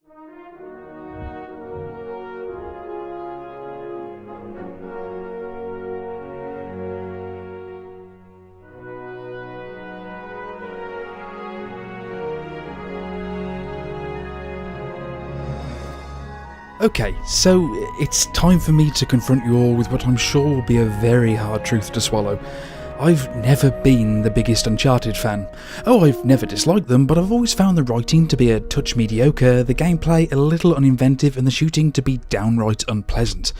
Okay, so it's time for me to confront you all with what I'm sure will be a very hard truth to swallow. I've never been the biggest Uncharted fan. Oh, I've never disliked them, but I've always found the writing to be a touch mediocre, the gameplay a little uninventive, and the shooting to be downright unpleasant.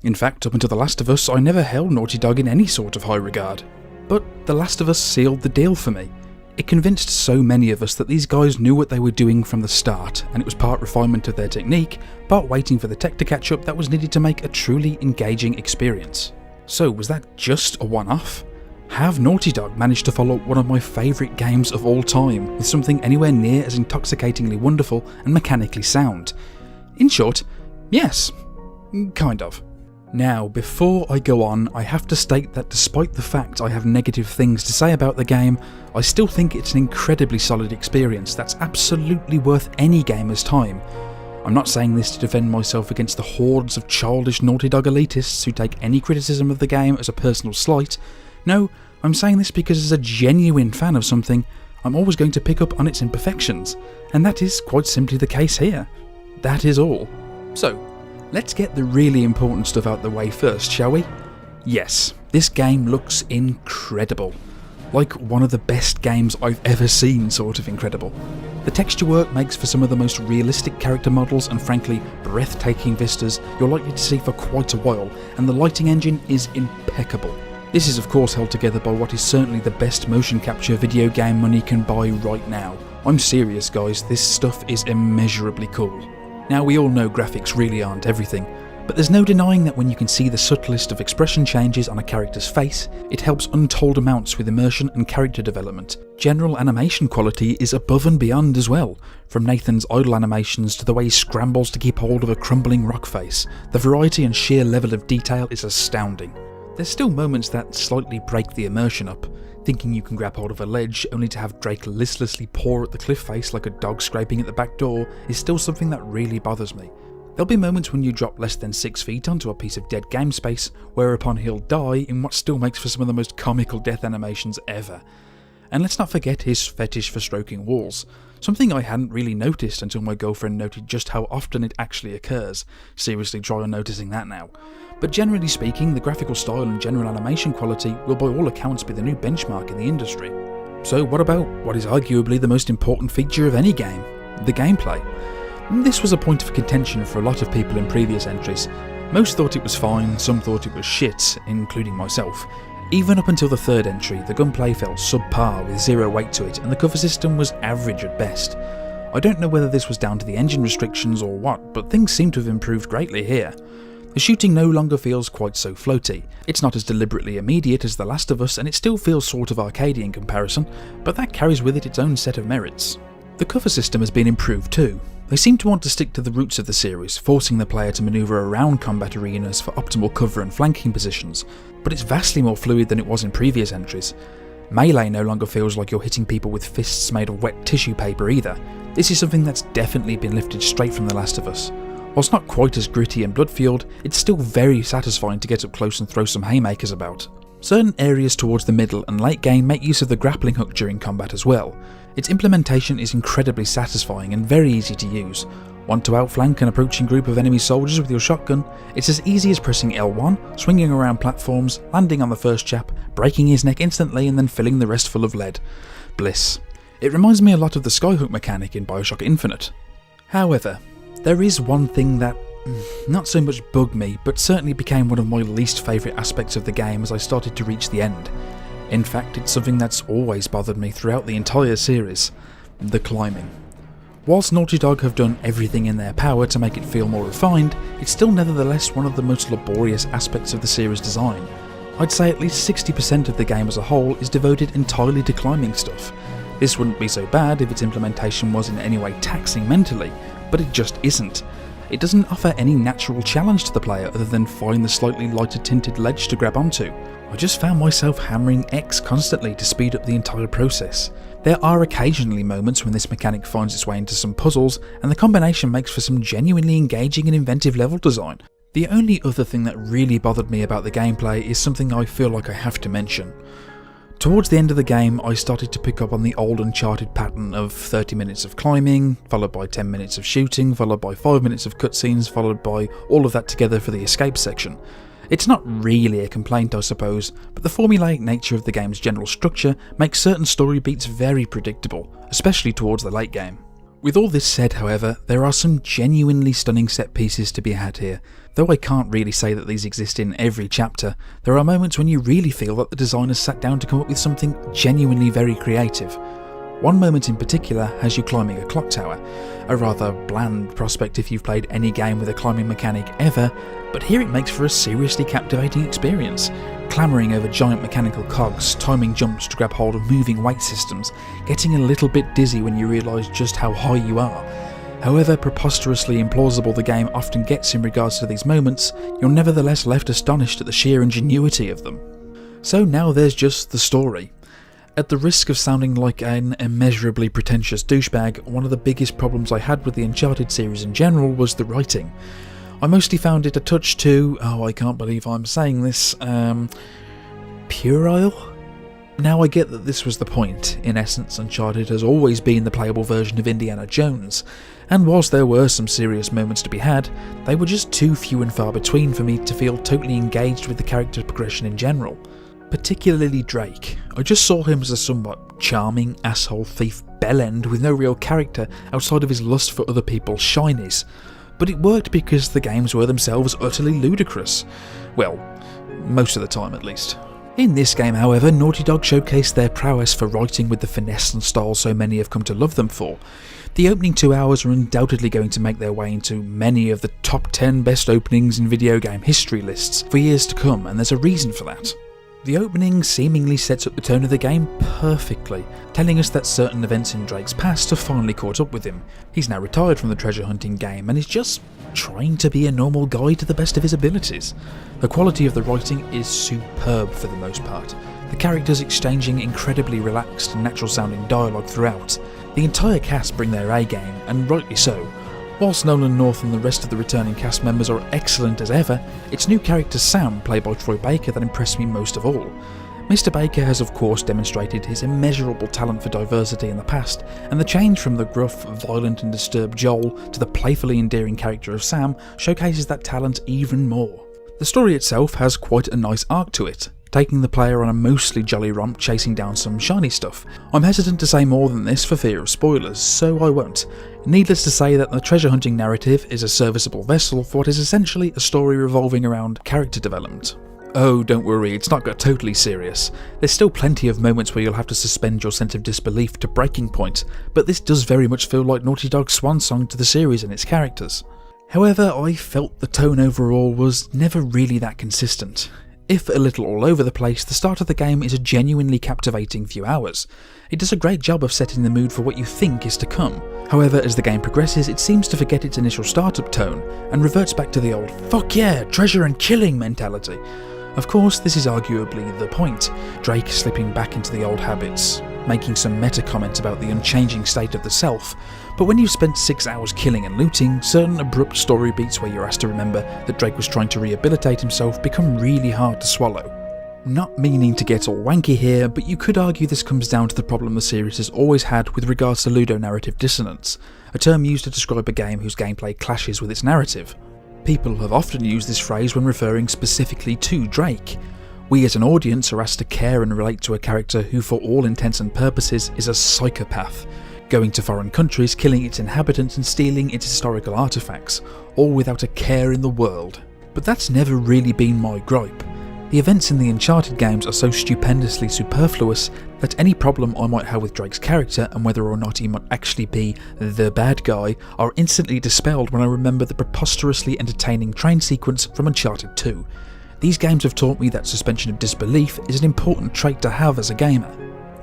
In fact, up until The Last of Us, I never held Naughty Dog in any sort of high regard. But The Last of Us sealed the deal for me. It convinced so many of us that these guys knew what they were doing from the start, and it was part refinement of their technique, part waiting for the tech to catch up that was needed to make a truly engaging experience. So was that just a one-off? Have Naughty Dog managed to follow one of my favourite games of all time with something anywhere near as intoxicatingly wonderful and mechanically sound? In short, yes. Kind of. Now, before I go on, I have to state that despite the fact I have negative things to say about the game, I still think it's an incredibly solid experience that's absolutely worth any gamer's time. I'm not saying this to defend myself against the hordes of childish Naughty Dog elitists who take any criticism of the game as a personal slight. No, I'm saying this because as a genuine fan of something, I'm always going to pick up on its imperfections, and that is quite simply the case here. That is all. So, let's get the really important stuff out the way first, shall we? Yes, this game looks incredible. Like one of the best games I've ever seen, sort of incredible. The texture work makes for some of the most realistic character models and frankly breathtaking vistas you're likely to see for quite a while, and the lighting engine is impeccable. This is of course held together by what is certainly the best motion capture video game money can buy right now. I'm serious guys, this stuff is immeasurably cool. Now we all know graphics really aren't everything, but there's no denying that when you can see the subtlest of expression changes on a character's face, it helps untold amounts with immersion and character development. General animation quality is above and beyond as well, from Nathan's idle animations to the way he scrambles to keep hold of a crumbling rock face. The variety and sheer level of detail is astounding. There's still moments that slightly break the immersion up. Thinking you can grab hold of a ledge only to have Drake listlessly paw at the cliff face like a dog scraping at the back door is still something that really bothers me. There'll be moments when you drop less than 6 feet onto a piece of dead game space, whereupon he'll die in what still makes for some of the most comical death animations ever. And let's not forget his fetish for stroking walls, something I hadn't really noticed until my girlfriend noted just how often it actually occurs. Seriously, try on noticing that now. But generally speaking, the graphical style and general animation quality will by all accounts be the new benchmark in the industry. So what about what is arguably the most important feature of any game? The gameplay. This was a point of contention for a lot of people in previous entries. Most thought it was fine, some thought it was shit, including myself. Even up until the third entry, the gunplay felt subpar with zero weight to it, and the cover system was average at best. I don't know whether this was down to the engine restrictions or what, but things seem to have improved greatly here. The shooting no longer feels quite so floaty. It's not as deliberately immediate as The Last of Us, and it still feels sort of arcadey in comparison, but that carries with it its own set of merits. The cover system has been improved too. They seem to want to stick to the roots of the series, forcing the player to manoeuvre around combat arenas for optimal cover and flanking positions, but it's vastly more fluid than it was in previous entries. Melee no longer feels like you're hitting people with fists made of wet tissue paper either. This is something that's definitely been lifted straight from The Last of Us. Whilst not quite as gritty and blood-fueled, it's still very satisfying to get up close and throw some haymakers about. Certain areas towards the middle and late game make use of the grappling hook during combat as well. Its implementation is incredibly satisfying and very easy to use. Want to outflank an approaching group of enemy soldiers with your shotgun? It's as easy as pressing L1, swinging around platforms, landing on the first chap, breaking his neck instantly and then filling the rest full of lead. Bliss. It reminds me a lot of the skyhook mechanic in Bioshock Infinite. However, there is one thing that not so much bugged me, but certainly became one of my least favourite aspects of the game as I started to reach the end. In fact, it's something that's always bothered me throughout the entire series: the climbing. Whilst Naughty Dog have done everything in their power to make it feel more refined, it's still nevertheless one of the most laborious aspects of the series' design. I'd say at least 60% of the game as a whole is devoted entirely to climbing stuff. This wouldn't be so bad if its implementation was in any way taxing mentally, but it just isn't. It doesn't offer any natural challenge to the player other than find the slightly lighter tinted ledge to grab onto. I just found myself hammering X constantly to speed up the entire process. There are occasionally moments when this mechanic finds its way into some puzzles, and the combination makes for some genuinely engaging and inventive level design. The only other thing that really bothered me about the gameplay is something I feel like I have to mention. Towards the end of the game, I started to pick up on the old Uncharted pattern of 30 minutes of climbing, followed by 10 minutes of shooting, followed by 5 minutes of cutscenes, followed by all of that together for the escape section. It's not really a complaint, I suppose, but the formulaic nature of the game's general structure makes certain story beats very predictable, especially towards the late game. With all this said, however, there are some genuinely stunning set pieces to be had here. Though I can't really say that these exist in every chapter, there are moments when you really feel that the designers sat down to come up with something genuinely very creative. One moment in particular has you climbing a clock tower, a rather bland prospect if you've played any game with a climbing mechanic ever, but here it makes for a seriously captivating experience. Clambering over giant mechanical cogs, timing jumps to grab hold of moving weight systems, getting a little bit dizzy when you realise just how high you are. However preposterously implausible the game often gets in regards to these moments, you're nevertheless left astonished at the sheer ingenuity of them. So now there's just the story. At the risk of sounding like an immeasurably pretentious douchebag, one of the biggest problems I had with the Uncharted series in general was the writing. I mostly found it a touch too, I can't believe I'm saying this, puerile? Now I get that this was the point. In essence, Uncharted has always been the playable version of Indiana Jones, and whilst there were some serious moments to be had, they were just too few and far between for me to feel totally engaged with the character progression in general. Particularly Drake. I just saw him as a somewhat charming asshole thief bellend with no real character outside of his lust for other people's shinies. But it worked because the games were themselves utterly ludicrous. Well, most of the time at least. In this game, however, Naughty Dog showcased their prowess for writing with the finesse and style so many have come to love them for. The opening 2 hours are undoubtedly going to make their way into many of the top 10 best openings in video game history lists for years to come, and there's a reason for that. The opening seemingly sets up the tone of the game perfectly, telling us that certain events in Drake's past have finally caught up with him. He's now retired from the treasure hunting game and is just trying to be a normal guy to the best of his abilities. The quality of the writing is superb for the most part, the characters exchanging incredibly relaxed and natural sounding dialogue throughout. The entire cast bring their A game, and rightly so. Whilst Nolan North and the rest of the returning cast members are excellent as ever, it's new character Sam, played by Troy Baker, that impressed me most of all. Mr. Baker has of course demonstrated his immeasurable talent for diversity in the past, and the change from the gruff, violent and disturbed Joel to the playfully endearing character of Sam showcases that talent even more. The story itself has quite a nice arc to it, taking the player on a mostly jolly romp chasing down some shiny stuff. I'm hesitant to say more than this for fear of spoilers, so I won't. Needless to say that the treasure hunting narrative is a serviceable vessel for what is essentially a story revolving around character development. Oh, don't worry, it's not got totally serious. There's still plenty of moments where you'll have to suspend your sense of disbelief to breaking point, but this does very much feel like Naughty Dog's swan song to the series and its characters. However, I felt the tone overall was never really that consistent. If a little all over the place, the start of the game is a genuinely captivating few hours. It does a great job of setting the mood for what you think is to come. However, as the game progresses, it seems to forget its initial startup tone and reverts back to the old "fuck yeah, treasure and killing" mentality. Of course, this is arguably the point, Drake slipping back into the old habits, making some meta comments about the unchanging state of the self, but when you've spent 6 hours killing and looting, certain abrupt story beats where you're asked to remember that Drake was trying to rehabilitate himself become really hard to swallow. Not meaning to get all wanky here, but you could argue this comes down to the problem the series has always had with regards to ludonarrative dissonance, a term used to describe a game whose gameplay clashes with its narrative. People have often used this phrase when referring specifically to Drake. We as an audience are asked to care and relate to a character who for all intents and purposes is a psychopath, going to foreign countries, killing its inhabitants and stealing its historical artefacts, all without a care in the world. But that's never really been my gripe. The events in the Uncharted games are so stupendously superfluous that any problem I might have with Drake's character and whether or not he might actually be the bad guy are instantly dispelled when I remember the preposterously entertaining train sequence from Uncharted 2. These games have taught me that suspension of disbelief is an important trait to have as a gamer.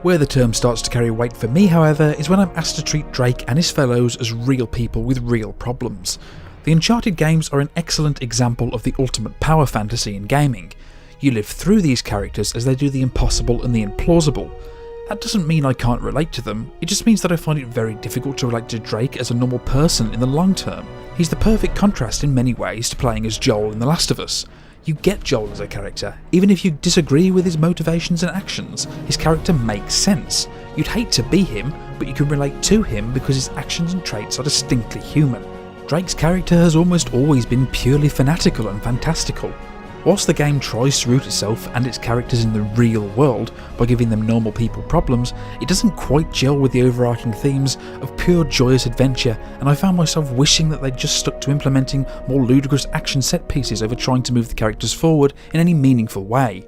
Where the term starts to carry weight for me, however, is when I'm asked to treat Drake and his fellows as real people with real problems. The Uncharted games are an excellent example of the ultimate power fantasy in gaming. You live through these characters as they do the impossible and the implausible. That doesn't mean I can't relate to them, it just means that I find it very difficult to relate to Drake as a normal person in the long term. He's the perfect contrast in many ways to playing as Joel in The Last of Us. You get Joel as a character, even if you disagree with his motivations and actions, his character makes sense. You'd hate to be him, but you can relate to him because his actions and traits are distinctly human. Drake's character has almost always been purely fanatical and fantastical. Whilst the game tries to root itself and its characters in the real world by giving them normal people problems, it doesn't quite gel with the overarching themes of pure joyous adventure, and I found myself wishing that they'd just stuck to implementing more ludicrous action set pieces over trying to move the characters forward in any meaningful way.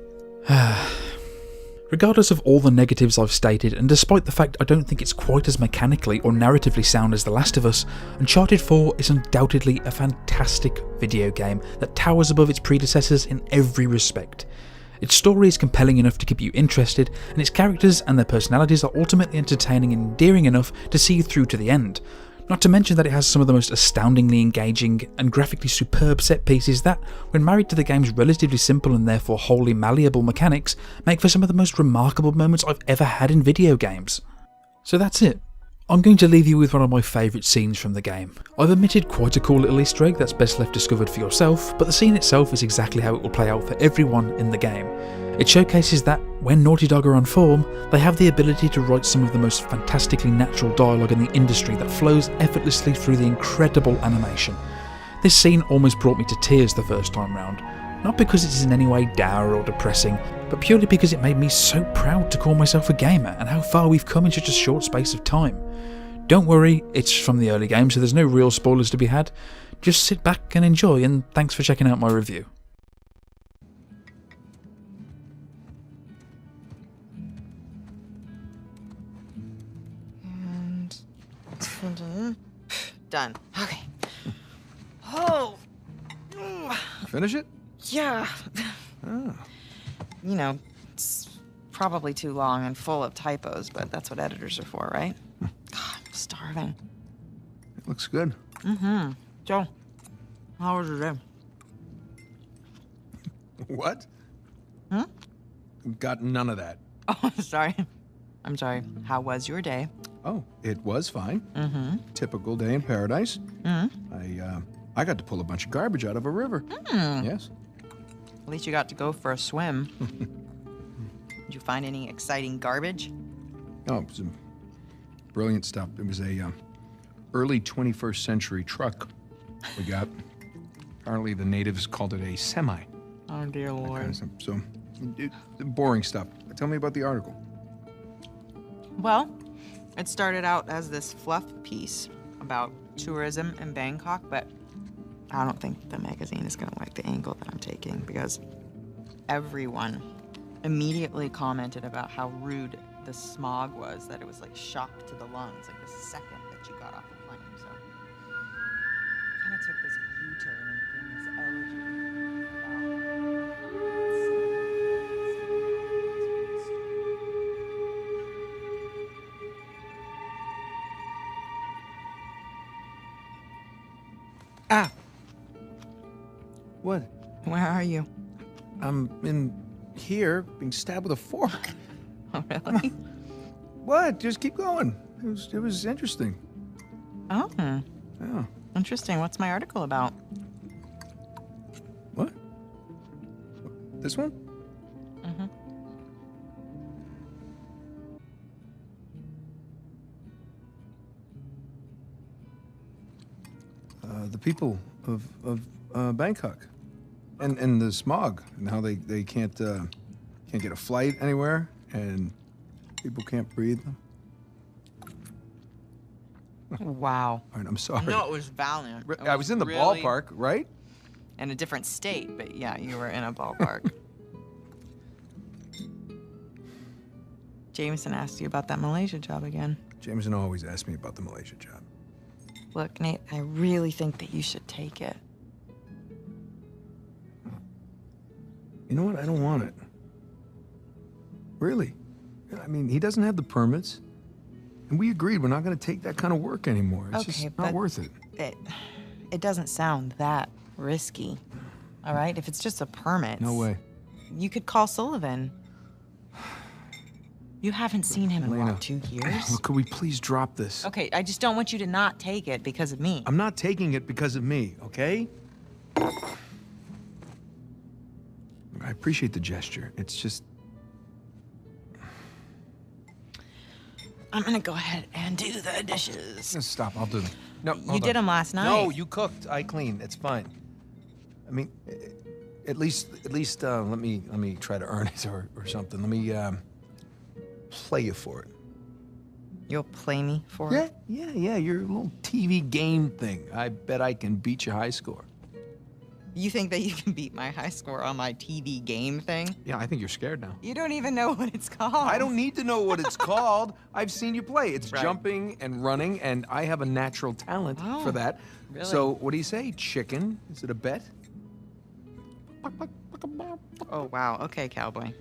Regardless of all the negatives I've stated, and despite the fact I don't think it's quite as mechanically or narratively sound as The Last of Us, Uncharted 4 is undoubtedly a fantastic video game that towers above its predecessors in every respect. Its story is compelling enough to keep you interested, and its characters and their personalities are ultimately entertaining and endearing enough to see you through to the end. Not to mention that it has some of the most astoundingly engaging and graphically superb set pieces that, when married to the game's relatively simple and therefore wholly malleable mechanics, make for some of the most remarkable moments I've ever had in video games. So that's it. I'm going to leave you with one of my favourite scenes from the game. I've omitted quite a cool little Easter egg that's best left discovered for yourself, but the scene itself is exactly how it will play out for everyone in the game. It showcases that, when Naughty Dog are on form, they have the ability to write some of the most fantastically natural dialogue in the industry that flows effortlessly through the incredible animation. This scene almost brought me to tears the first time round, not because it is in any way dour or depressing, but purely because it made me so proud to call myself a gamer and how far we've come in such a short space of time. Don't worry, it's from the early game, so there's no real spoilers to be had. Just sit back and enjoy, and thanks for checking out my review. Done. Okay. Oh. Finish it? Yeah. Oh. You know, it's probably too long and full of typos, but that's what editors are for, right? God, I'm starving. It looks good. Mm-hmm. So, how was your day? What? Hmm? Got none of that. Oh, sorry. I'm sorry. How was your day? Oh, it was fine. Mm-hmm. Typical day in paradise. Mm-hmm. I got to pull a bunch of garbage out of a river. Mm. Yes. At least you got to go for a swim. Did you find any exciting garbage? Oh, some brilliant stuff. It was a early 21st century truck we got. Apparently the natives called it a semi. Oh, dear Lord. So, boring stuff. Tell me about the article. Well, it started out as this fluff piece about tourism in Bangkok, but I don't think the magazine is going to like the angle that I'm taking because everyone immediately commented about how rude the smog was, that it was like shock to the lungs, like the second that you got off the plane. So kind of took this U-turn in this elegy Ah! What? Where are you? I'm in here being stabbed with a fork. Oh, really? What? Just keep going. It was interesting. Oh, Yeah. interesting. What's my article about? What? This one? Mm-hmm. The people of Bangkok, and the smog, and how they can't get a flight anywhere, and people can't breathe. Wow. All right, I'm sorry. No, it was valiant. It I was in the really ballpark, right? in a different state, but yeah, you were in a ballpark. Jameson asked you about that Malaysia job again. Jameson always asks me about the Malaysia job. Look, Nate, I really think that you should take it. You know what? I don't want it. Really. I mean, he doesn't have the permits. And we agreed we're not going to take that kind of work anymore. It's Okay, just but not worth it. it doesn't sound that risky. All right? If it's just a permit. No way. You could call Sullivan. You haven't seen him in, Elena, what, 2 years? Look, could we please drop this? Okay, I just don't want you to not take it because of me. I'm not taking it because of me, okay? I appreciate the gesture. It's just... I'm gonna go ahead and do the dishes. Stop, I'll do them. No, You did them last night. No, you cooked. I cleaned. It's fine. I mean, at least, let me try to earn it or something. Let me play you for it. You'll play me for it? Yeah. Your little TV game thing. I bet I can beat your high score. You think that you can beat my high score on my TV game thing? Yeah, I think you're scared now. You don't even know what it's called. I don't need to know what it's called. I've seen you play. It's Right. jumping and running, and I have a natural talent Oh, for that. really? So, what do you say? Chicken? Is it a bet? Oh, wow. Okay, cowboy.